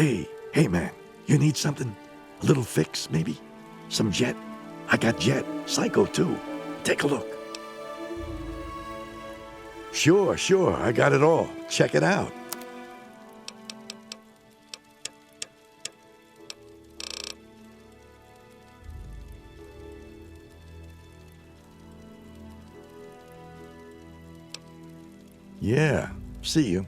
Hey man, you need something? A little fix, maybe? Some jet? I got jet. Psycho too. Take a look. Sure, I got it all. Check it out. Yeah, see you.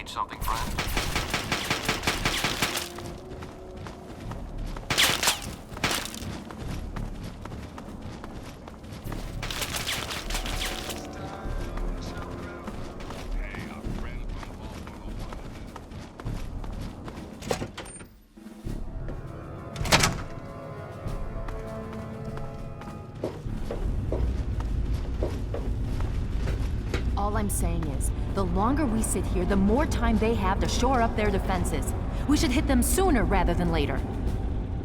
Something, friend? All I'm saying is, the longer we sit here, the more time they have to shore up their defenses. We should hit them sooner rather than later.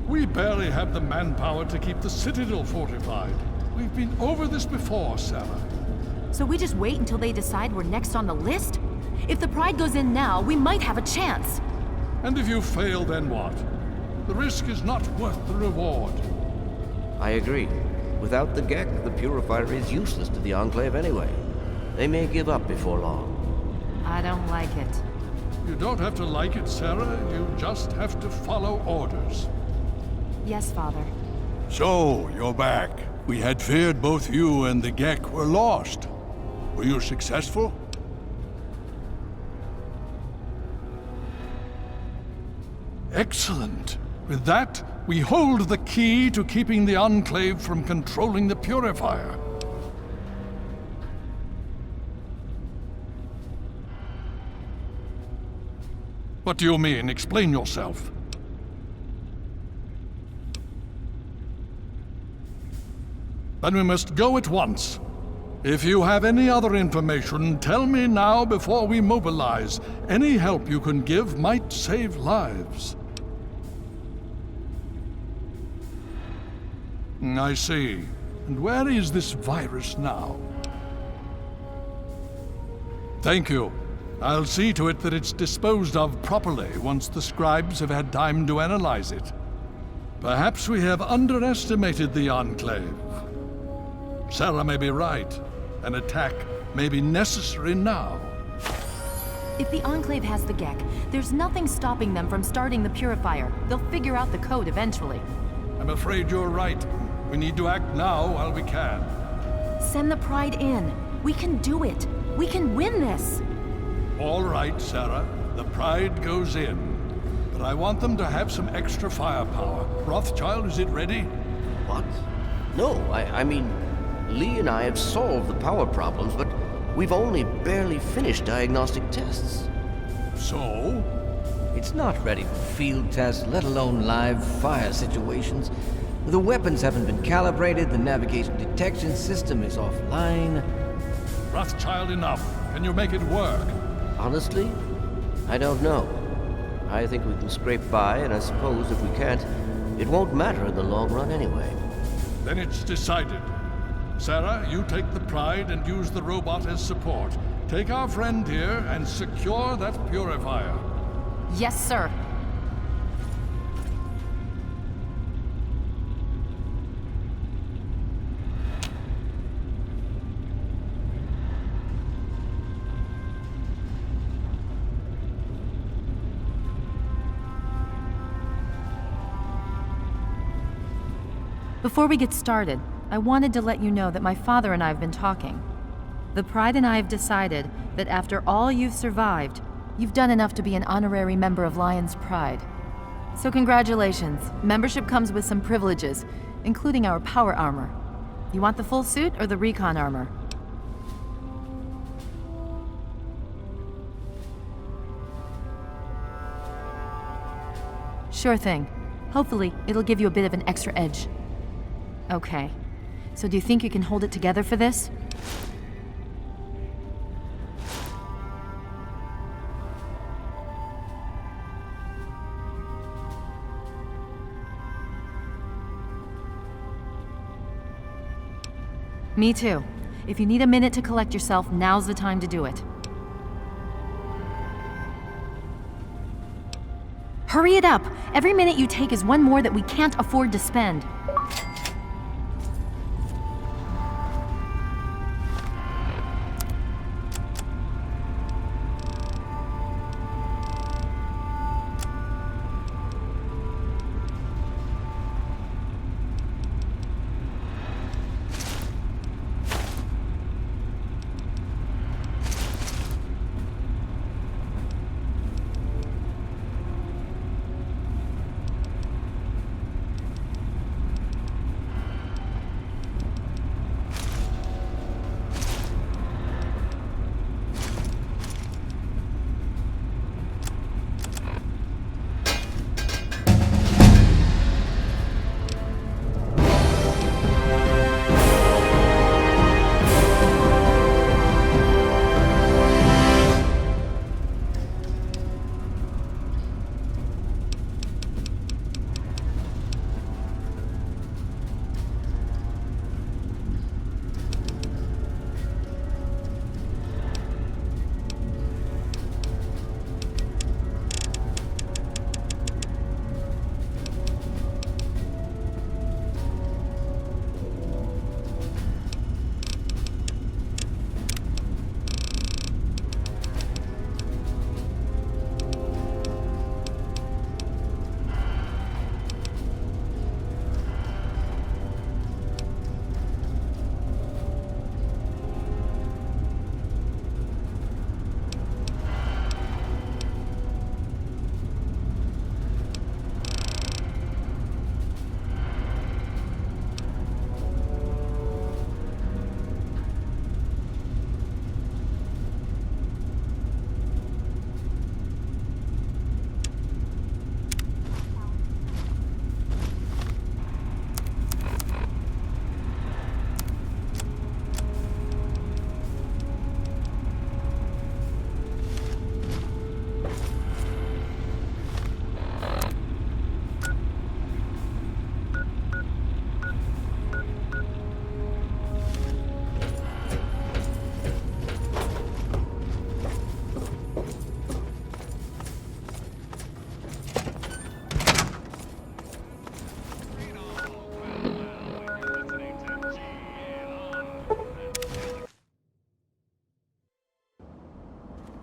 We barely have the manpower to keep the Citadel fortified. We've been over this before, Sarah. So we just wait until they decide we're next on the list? If the Pride goes in now, we might have a chance. And if you fail, then what? The risk is not worth the reward. I agree. Without the Gek, the Purifier is useless to the Enclave anyway. They may give up before long. I don't like it. You don't have to like it, Sarah. You just have to follow orders. Yes, Father. So, you're back. We had feared both you and the Gek were lost. Were you successful? Excellent. With that, we hold the key to keeping the Enclave from controlling the Purifier. What do you mean? Explain yourself. Then we must go at once. If you have any other information, tell me now before we mobilize. Any help you can give might save lives. I see. And where is this virus now? Thank you. I'll see to it that it's disposed of properly once the scribes have had time to analyze it. Perhaps we have underestimated the Enclave. Sarah may be right. An attack may be necessary now. If the Enclave has the Gek, there's nothing stopping them from starting the Purifier. They'll figure out the code eventually. I'm afraid you're right. We need to act now while we can. Send the Pride in. We can do it. We can win this. All right, Sarah. The Pride goes in. But I want them to have some extra firepower. Rothschild, is it ready? What? No, I mean, Lee and I have solved the power problems, but we've only barely finished diagnostic tests. So? It's not ready for field tests, let alone live fire situations. The weapons haven't been calibrated, the navigation detection system is offline. Rothschild, enough. Can you make it work? Honestly, I don't know. I think we can scrape by, and I suppose if we can't, it won't matter in the long run anyway. Then it's decided. Sarah, you take the Pride and use the robot as support. Take our friend here and secure that Purifier. Yes, sir. Before we get started, I wanted to let you know that my father and I have been talking. The Pride and I have decided that after all you've survived, you've done enough to be an honorary member of Lion's Pride. So congratulations. Membership comes with some privileges, including our power armor. You want the full suit or the recon armor? Sure thing. Hopefully, it'll give you a bit of an extra edge. Okay. So do you think you can hold it together for this? Me too. If you need a minute to collect yourself, now's the time to do it. Hurry it up! Every minute you take is one more that we can't afford to spend.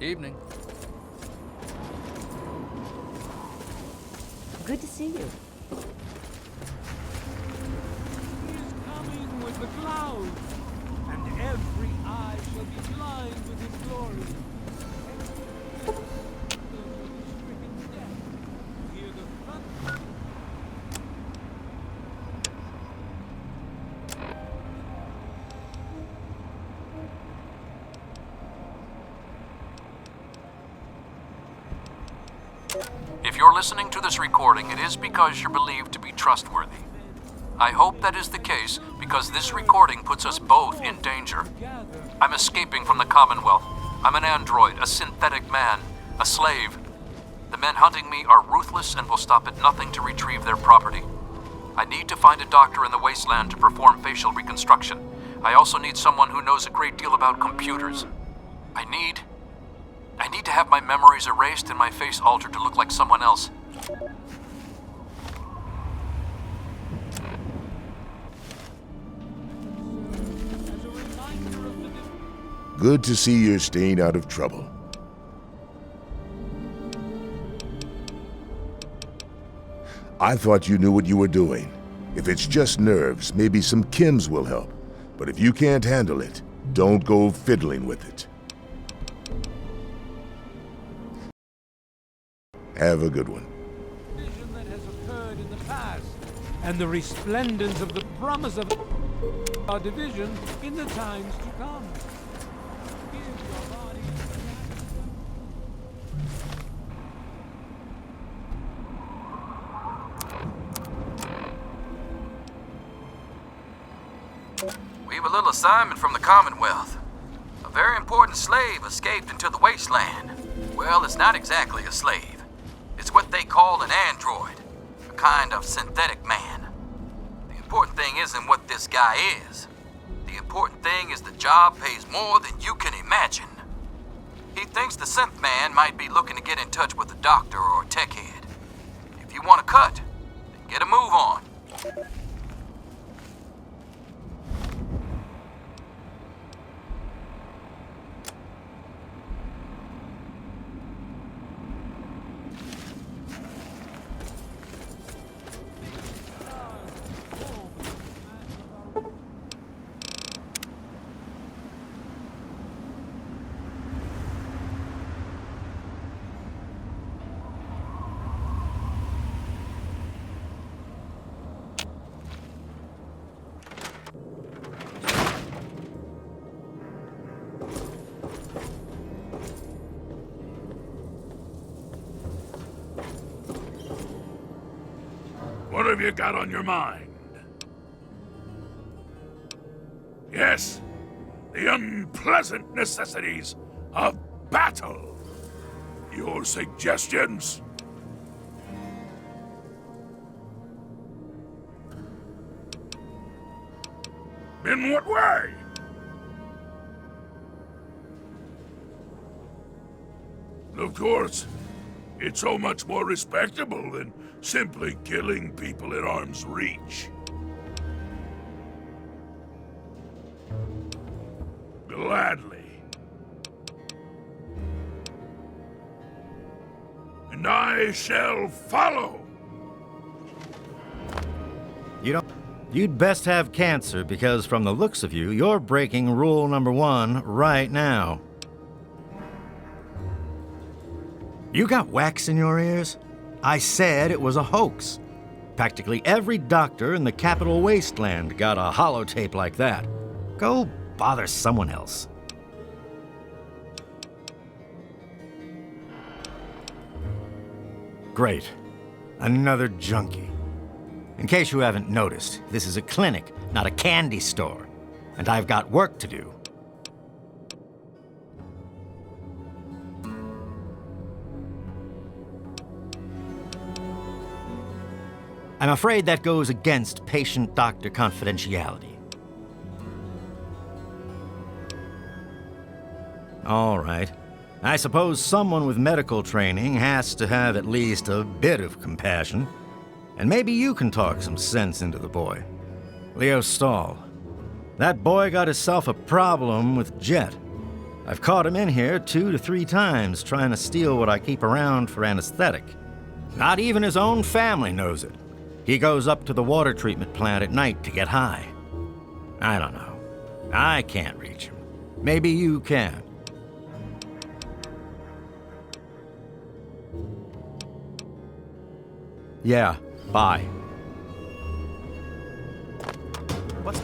Evening. Good to see you. He is coming with the clouds, and every eye shall be blind with his glory. Stricken death, hear the thunder. If you're listening to this recording, it is because you're believed to be trustworthy. I hope that is the case because this recording puts us both in danger. I'm escaping from the Commonwealth. I'm an android, a synthetic man, a slave. The men hunting me are ruthless and will stop at nothing to retrieve their property. I need to find a doctor in the wasteland to perform facial reconstruction. I also need someone who knows a great deal about computers. I need to have my memories erased and my face altered to look like someone else. Good to see you're staying out of trouble. I thought you knew what you were doing. If it's just nerves, maybe some chems will help. But if you can't handle it, don't go fiddling with it. Have a good one. Vision that and the resplendence of the promise of our division in the times to come. Give your body. We have a little assignment from the Commonwealth. A very important slave escaped into the wasteland. Well, it's not exactly a slave. It's what they call an android, a kind of synthetic man. The important thing isn't what this guy is. The important thing is the job pays more than you can imagine. He thinks the synth man might be looking to get in touch with a doctor or a tech head. If you want to cut, then get a move on. What have you got on your mind? Yes, the unpleasant necessities of battle. Your suggestions? In what way? Of course, it's so much more respectable than simply killing people at arm's reach. Gladly. And I shall follow. You'd best have cancer, because from the looks of you, you're breaking rule number 1 right now. You got wax in your ears? I said it was a hoax. Practically every doctor in the capital wasteland got a holotape like that. Go bother someone else. Great. Another junkie. In case you haven't noticed, this is a clinic, not a candy store. And I've got work to do. I'm afraid that goes against patient-doctor confidentiality. All right. I suppose someone with medical training has to have at least a bit of compassion. And maybe you can talk some sense into the boy. Leo Stahl. That boy got himself a problem with Jet. I've caught him in here 2 to 3 times trying to steal what I keep around for anesthetic. Not even his own family knows it. He goes up to the water treatment plant at night to get high. I don't know. I can't reach him. Maybe you can. Yeah, bye. What's...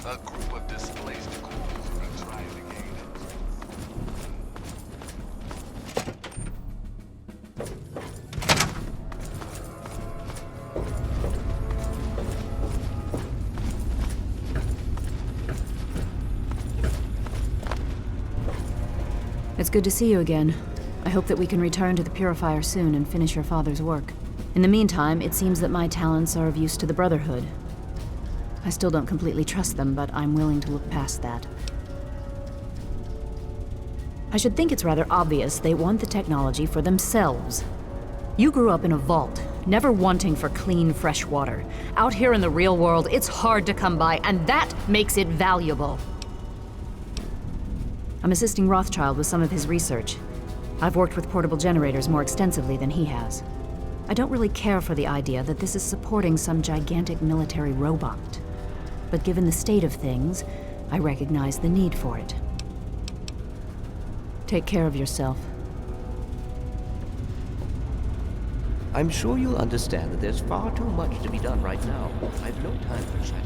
A group of displaced ghouls are trying to gain It's good to see you again. I hope that we can return to the Purifier soon and finish your father's work. In the meantime, it seems that my talents are of use to the Brotherhood. I still don't completely trust them, but I'm willing to look past that. I should think it's rather obvious they want the technology for themselves. You grew up in a vault, never wanting for clean, fresh water. Out here in the real world, it's hard to come by, and that makes it valuable. I'm assisting Rothschild with some of his research. I've worked with portable generators more extensively than he has. I don't really care for the idea that this is supporting some gigantic military robot. But given the state of things, I recognize the need for it. Take care of yourself. I'm sure you'll understand that there's far too much to be done right now. I've no time for chat.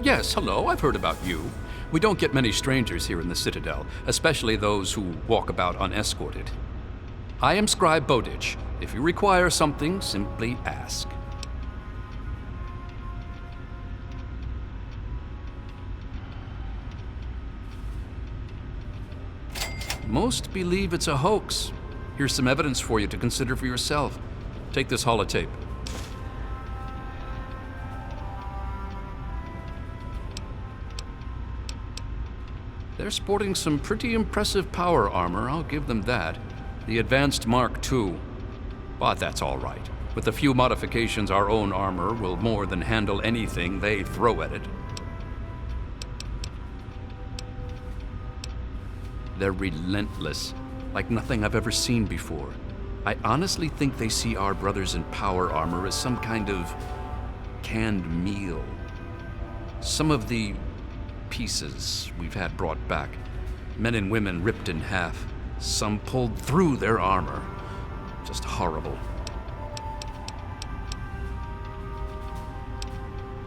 Yes, hello, I've heard about you. We don't get many strangers here in the Citadel, especially those who walk about unescorted. I am Scribe Bowditch. If you require something, simply ask. Most believe it's a hoax. Here's some evidence for you to consider for yourself. Take this holotape. They're sporting some pretty impressive power armor, I'll give them that. The Advanced Mark II. But that's all right. With a few modifications, our own armor will more than handle anything they throw at it. They're relentless, like nothing I've ever seen before. I honestly think they see our brothers in power armor as some kind of canned meal. Some of the pieces we've had brought back, men and women ripped in half, some pulled through their armor. Just horrible.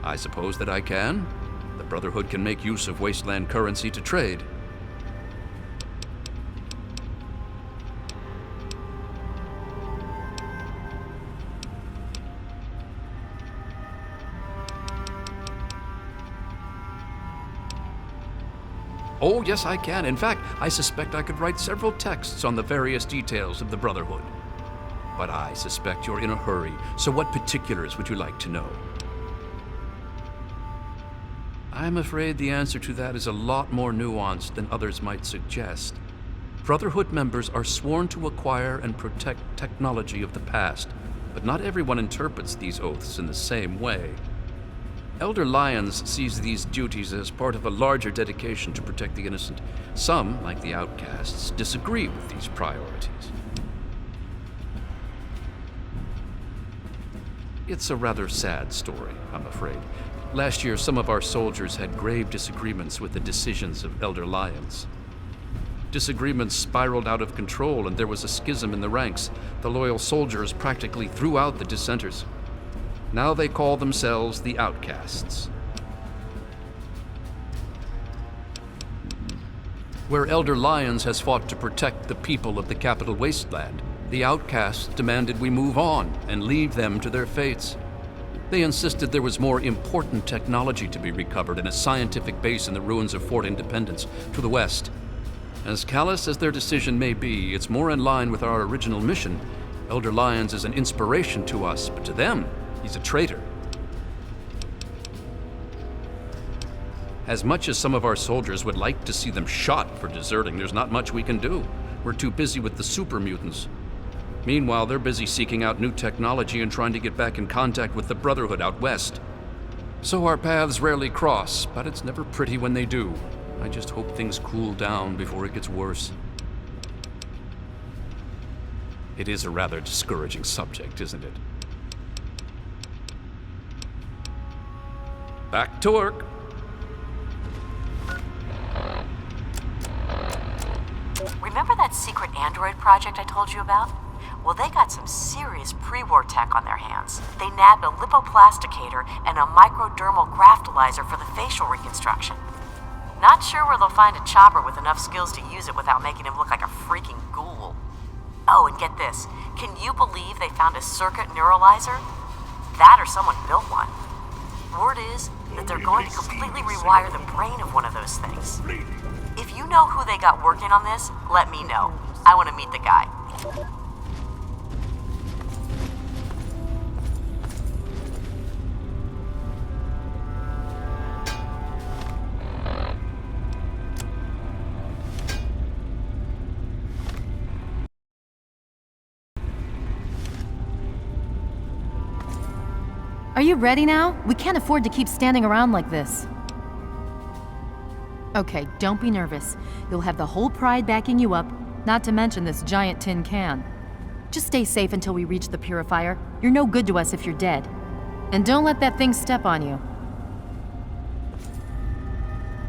I suppose that I can. The Brotherhood can make use of wasteland currency to trade. Oh, yes, I can. In fact, I suspect I could write several texts on the various details of the Brotherhood. But I suspect you're in a hurry, so what particulars would you like to know? I'm afraid the answer to that is a lot more nuanced than others might suggest. Brotherhood members are sworn to acquire and protect technology of the past, but not everyone interprets these oaths in the same way. Elder Lyons sees these duties as part of a larger dedication to protect the innocent. Some, like the outcasts, disagree with these priorities. It's a rather sad story, I'm afraid. Last year, some of our soldiers had grave disagreements with the decisions of Elder Lyons. Disagreements spiraled out of control, and there was a schism in the ranks. The loyal soldiers practically threw out the dissenters. Now they call themselves the Outcasts. Where Elder Lyons has fought to protect the people of the Capital Wasteland, the Outcasts demanded we move on and leave them to their fates. They insisted there was more important technology to be recovered in a scientific base in the ruins of Fort Independence to the west. As callous as their decision may be, it's more in line with our original mission. Elder Lyons is an inspiration to us, but to them, he's a traitor. As much as some of our soldiers would like to see them shot for deserting, there's not much we can do. We're too busy with the super mutants. Meanwhile, they're busy seeking out new technology and trying to get back in contact with the Brotherhood out west. So our paths rarely cross, but it's never pretty when they do. I just hope things cool down before it gets worse. It is a rather discouraging subject, isn't it? Back to work. Remember that secret android project I told you about? Well, they got some serious pre-war tech on their hands. They nabbed a lipoplasticator and a microdermal graftalizer for the facial reconstruction. Not sure where they'll find a chopper with enough skills to use it without making him look like a freaking ghoul. Oh, and get this. Can you believe they found a circuit neuralizer? That or someone built one. Word is that they're going to completely rewire the brain of one of those things. If you know who they got working on this, let me know. I want to meet the guy. Are you ready now? We can't afford to keep standing around like this. Okay, don't be nervous. You'll have the whole Pride backing you up, not to mention this giant tin can. Just stay safe until we reach the purifier. You're no good to us if you're dead. And don't let that thing step on you.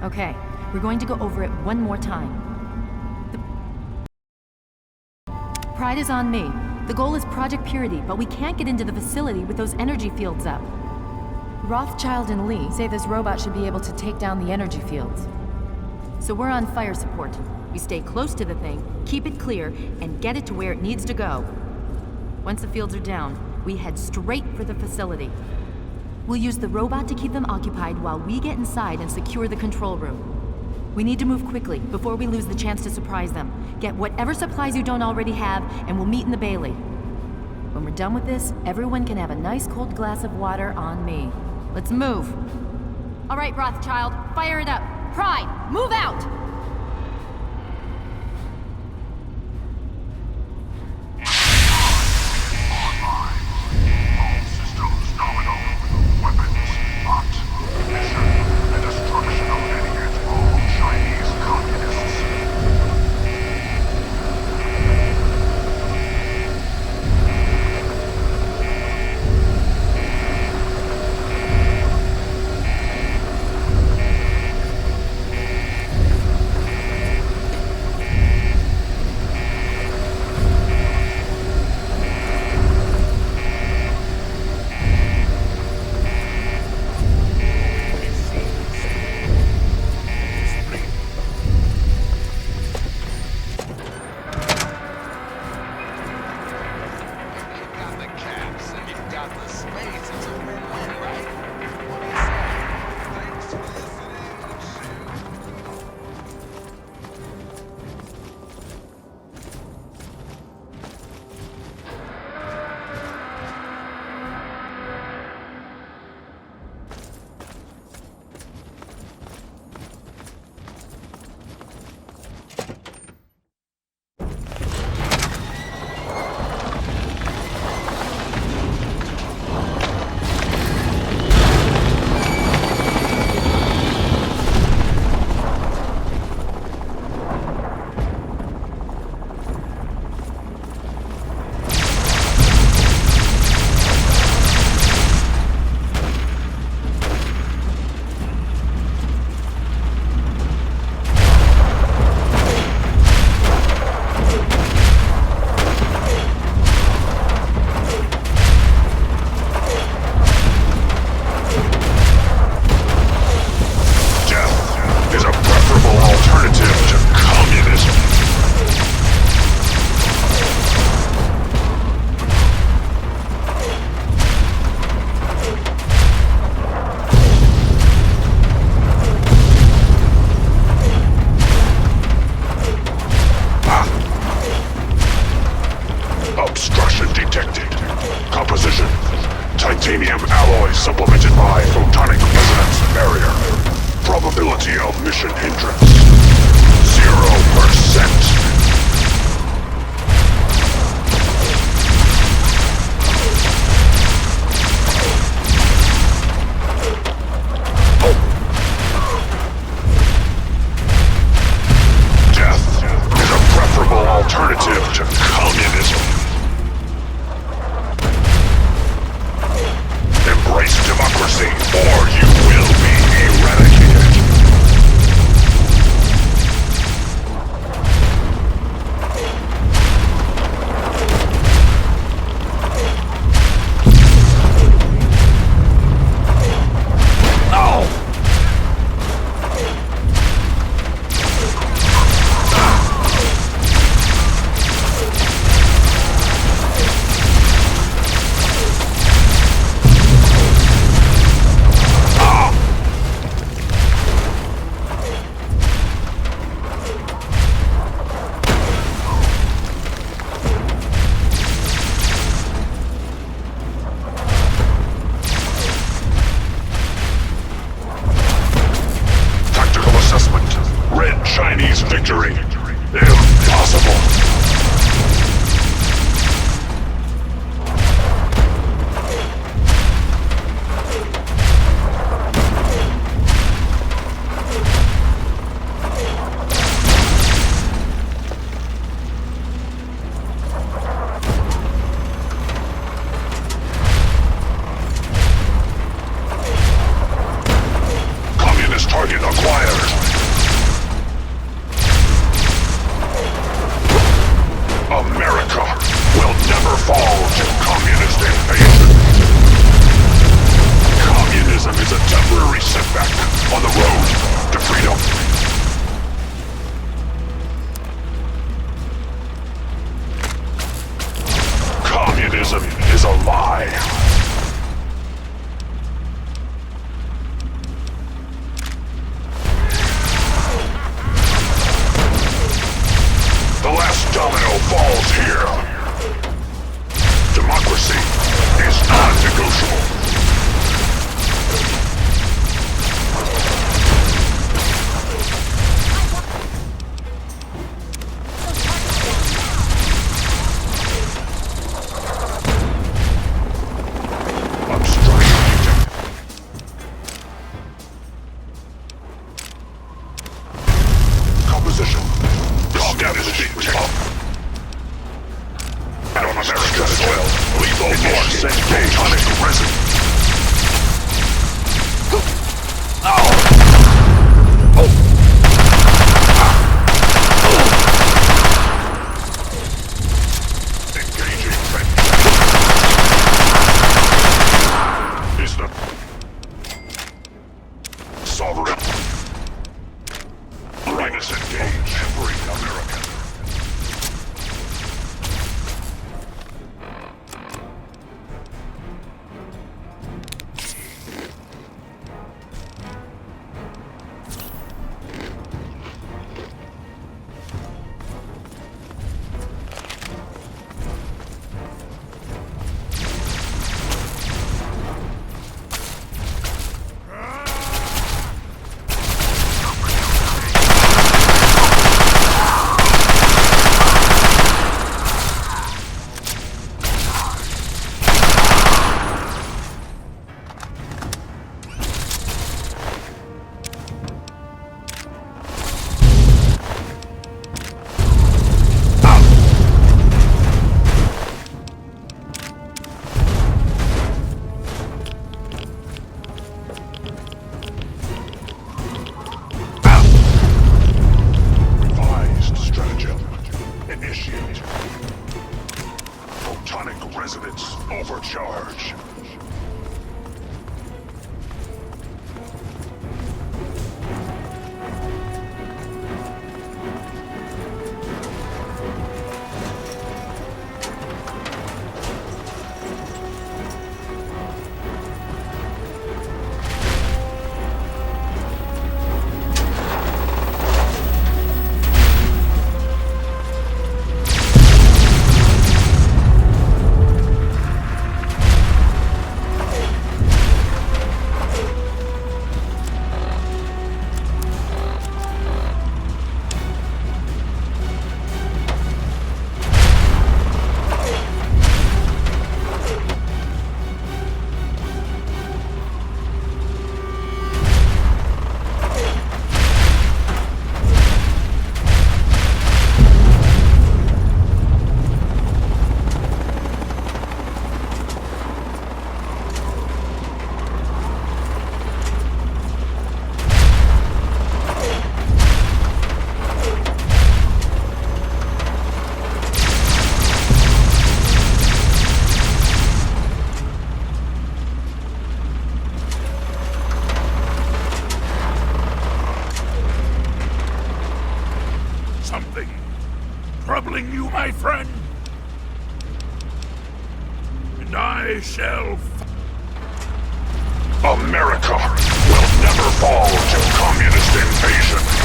Okay, we're going to go over it one more time. The Pride is on me. The goal is Project Purity, but we can't get into the facility with those energy fields up. Rothschild and Lee say this robot should be able to take down the energy fields. So we're on fire support. We stay close to the thing, keep it clear, and get it to where it needs to go. Once the fields are down, we head straight for the facility. We'll use the robot to keep them occupied while we get inside and secure the control room. We need to move quickly before we lose the chance to surprise them. Get whatever supplies you don't already have, and we'll meet in the Bailey. When we're done with this, everyone can have a nice cold glass of water on me. Let's move. All right, Rothschild, fire it up. Pride, move out! detected. Composition: titanium alloy supplemented by photonic resonance barrier. Probability of mission hindrance: 0%. Alternative to communism. Embrace democracy, or you will be eradicated. Chinese victory. Impossible. Communist target acquired. America will never fall to communist invasion. Communism is a temporary setback on the road to freedom. Communism is a lie. The last domino falls here. Democracy is non-negotiable. Composition. And on America's soil, lethal force photonic resonance. Engaging friend. Is the sovereign. Right is engaged. Every American. Photonic resonance overcharge. and I shall... America will never fall to communist invasion.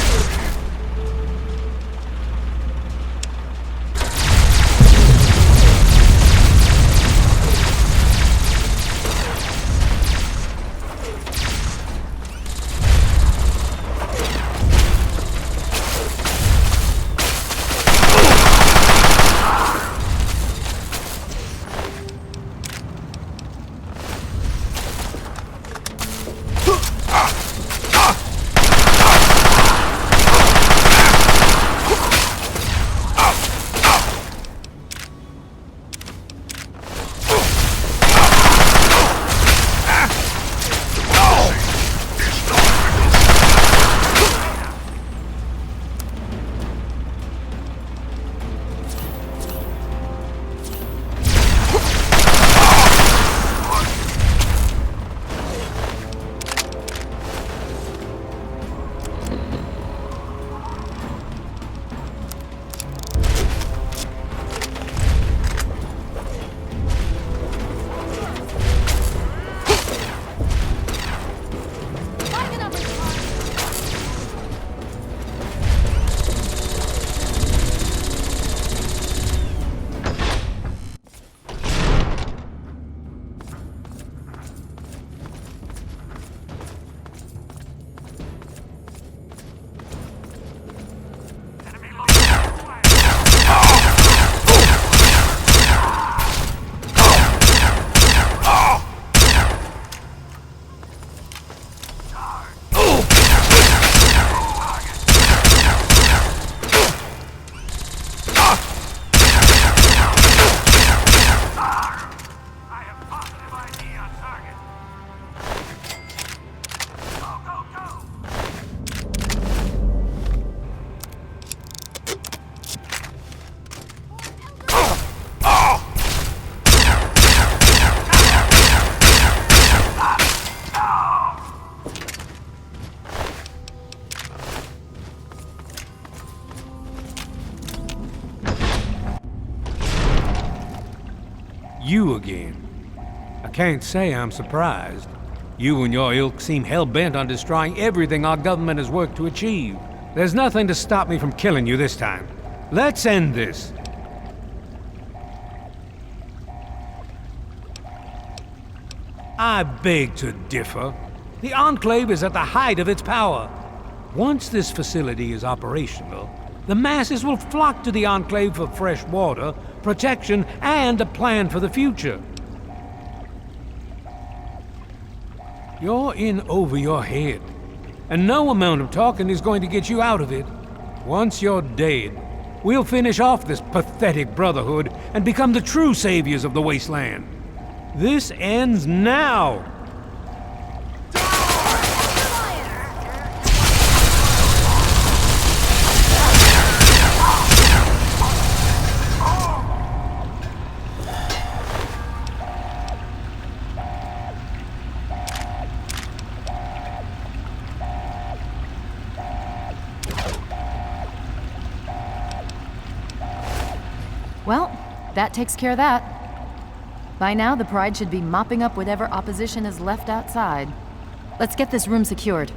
You again. I can't say I'm surprised. You and your ilk seem hell-bent on destroying everything our government has worked to achieve. There's nothing to stop me from killing you this time. Let's end this. I beg to differ. The Enclave is at the height of its power. Once this facility is operational, the masses will flock to the Enclave for fresh water, protection, and a plan for the future. You're in over your head, and no amount of talking is going to get you out of it. Once you're dead, we'll finish off this pathetic brotherhood and become the true saviors of the wasteland. This ends now! Well, that takes care of that. By now, the Pride should be mopping up whatever opposition is left outside. Let's get this room secured.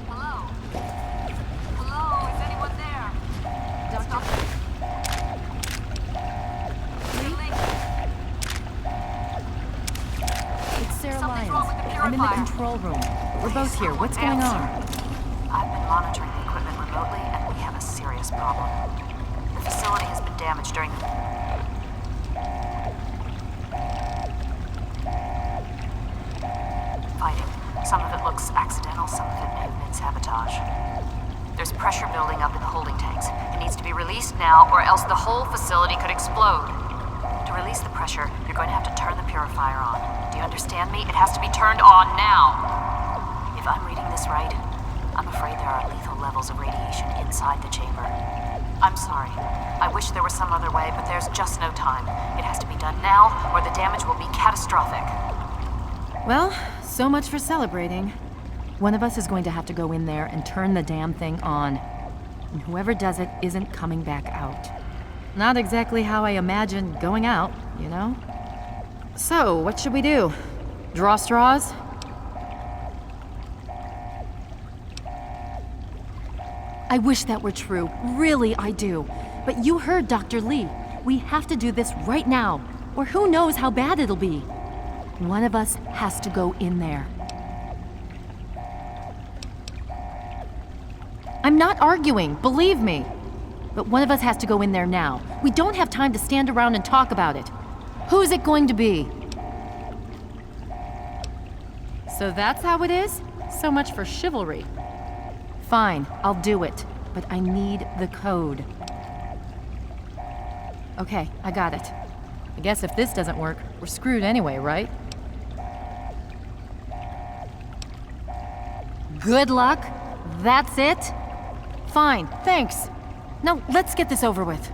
Hello? Hello? Is anyone there? It's Sarah Something's Lyons. wrong with the I'm in the purifier. control room. We're both here. What's going on? I've been monitoring the equipment remotely, and we have a serious problem. The facility has been damaged during the... fighting. Some of it looks accidental, some of it may have been sabotage. There's pressure building up in the holding tanks. It needs to be released now, or else the whole facility could explode. To release the pressure, you're going to have to turn the purifier on. Do you understand me? It has to be turned on now. If I'm reading this right, I'm afraid there are lethal levels of radiation inside the chamber. I'm sorry. I wish there was some other way, but there's just no time. It has to be done now, or the damage will be catastrophic. Well, so much for celebrating. One of us is going to have to go in there and turn the damn thing on. And whoever does it isn't coming back out. Not exactly how I imagined going out, you know? So, what should we do? Draw straws? I wish that were true. Really, I do. But you heard Dr. Lee. We have to do this right now, or who knows how bad it'll be. One of us has to go in there. I'm not arguing, believe me. But one of us has to go in there now. We don't have time to stand around and talk about it. Who's it going to be? So that's how it is? So much for chivalry. Fine, I'll do it. But I need the code. Okay, I got it. I guess if this doesn't work, we're screwed anyway, right? Good luck? That's it? Fine, thanks. Now, let's get this over with.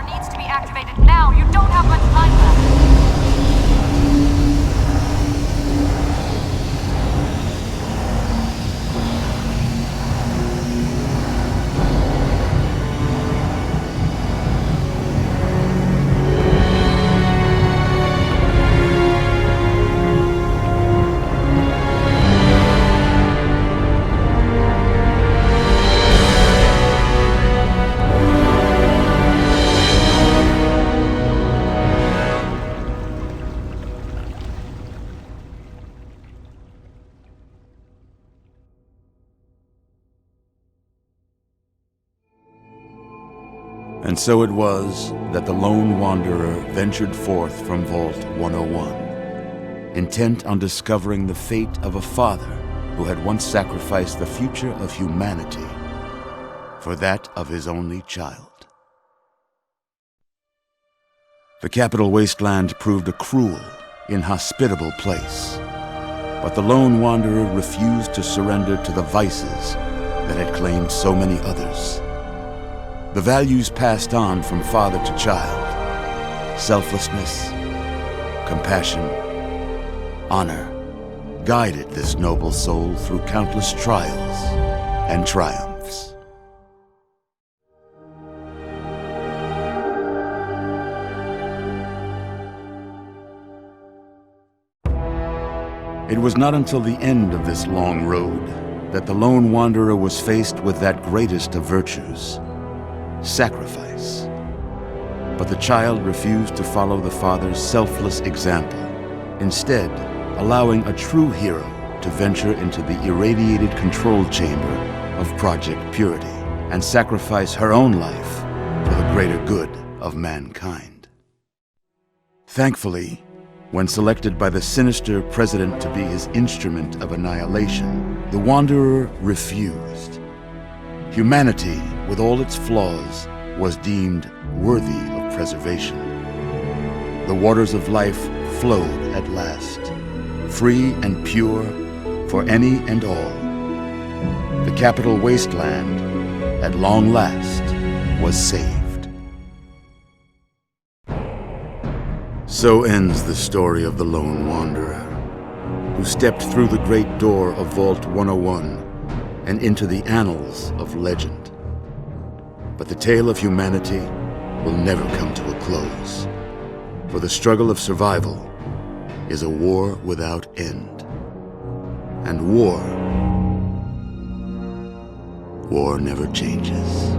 Needs to be activated now. You don't have much time And so it was that the lone wanderer ventured forth from Vault 101, intent on discovering the fate of a father who had once sacrificed the future of humanity for that of his only child. The capital wasteland proved a cruel, inhospitable place, but the lone wanderer refused to surrender to the vices that had claimed so many others. The values passed on from father to child, selflessness, compassion, honor, guided this noble soul through countless trials and triumphs. It was not until the end of this long road that the lone wanderer was faced with that greatest of virtues, sacrifice. But the child refused to follow the father's selfless example, instead allowing a true hero to venture into the irradiated control chamber of Project Purity and sacrifice her own life for the greater good of mankind. Thankfully, when selected by the sinister president to be his instrument of annihilation, the Wanderer refused. Humanity, with all its flaws, was deemed worthy of preservation. The waters of life flowed at last, free and pure for any and all. The capital wasteland, at long last, was saved. So ends the story of the lone wanderer, who stepped through the great door of Vault 101 and into the annals of legend. But the tale of humanity will never come to a close, for the struggle of survival is a war without end. And war never changes.